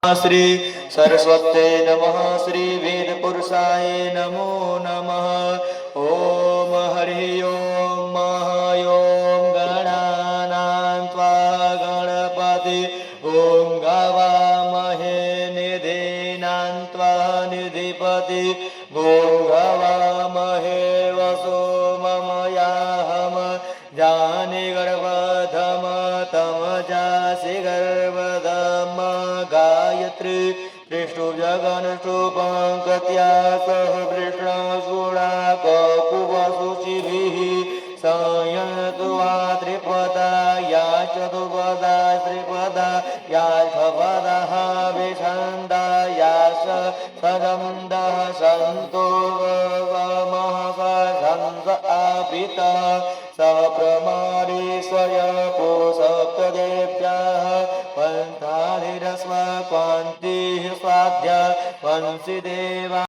श्री सरस्वत्यै नमः। श्री वेदपुरुषाय नमो नमः। ओम हरि ओम ॐ गणानां त्वा गणपति ॐ गवामहे निधीनां त्वा निधिपति ॐ गवामहे वसो मम याहम जानि गर्भधम तमजासि गर्भधम गायत्री त्रिष्टु जगन्ष्टु पङ्कत्या सह वृष्णसुरा ककुवशुचिभिः संयतु वा त्रिपदा या चतुपदा त्रिपदा या छपदः विछन्दा या सदन्दः सन्तो महस आपितः सप्रमारे स्वयपो सप्तदेव्याः पन्थाधिरस्व क्वान्तिः स्वाध्या वंशिदेवा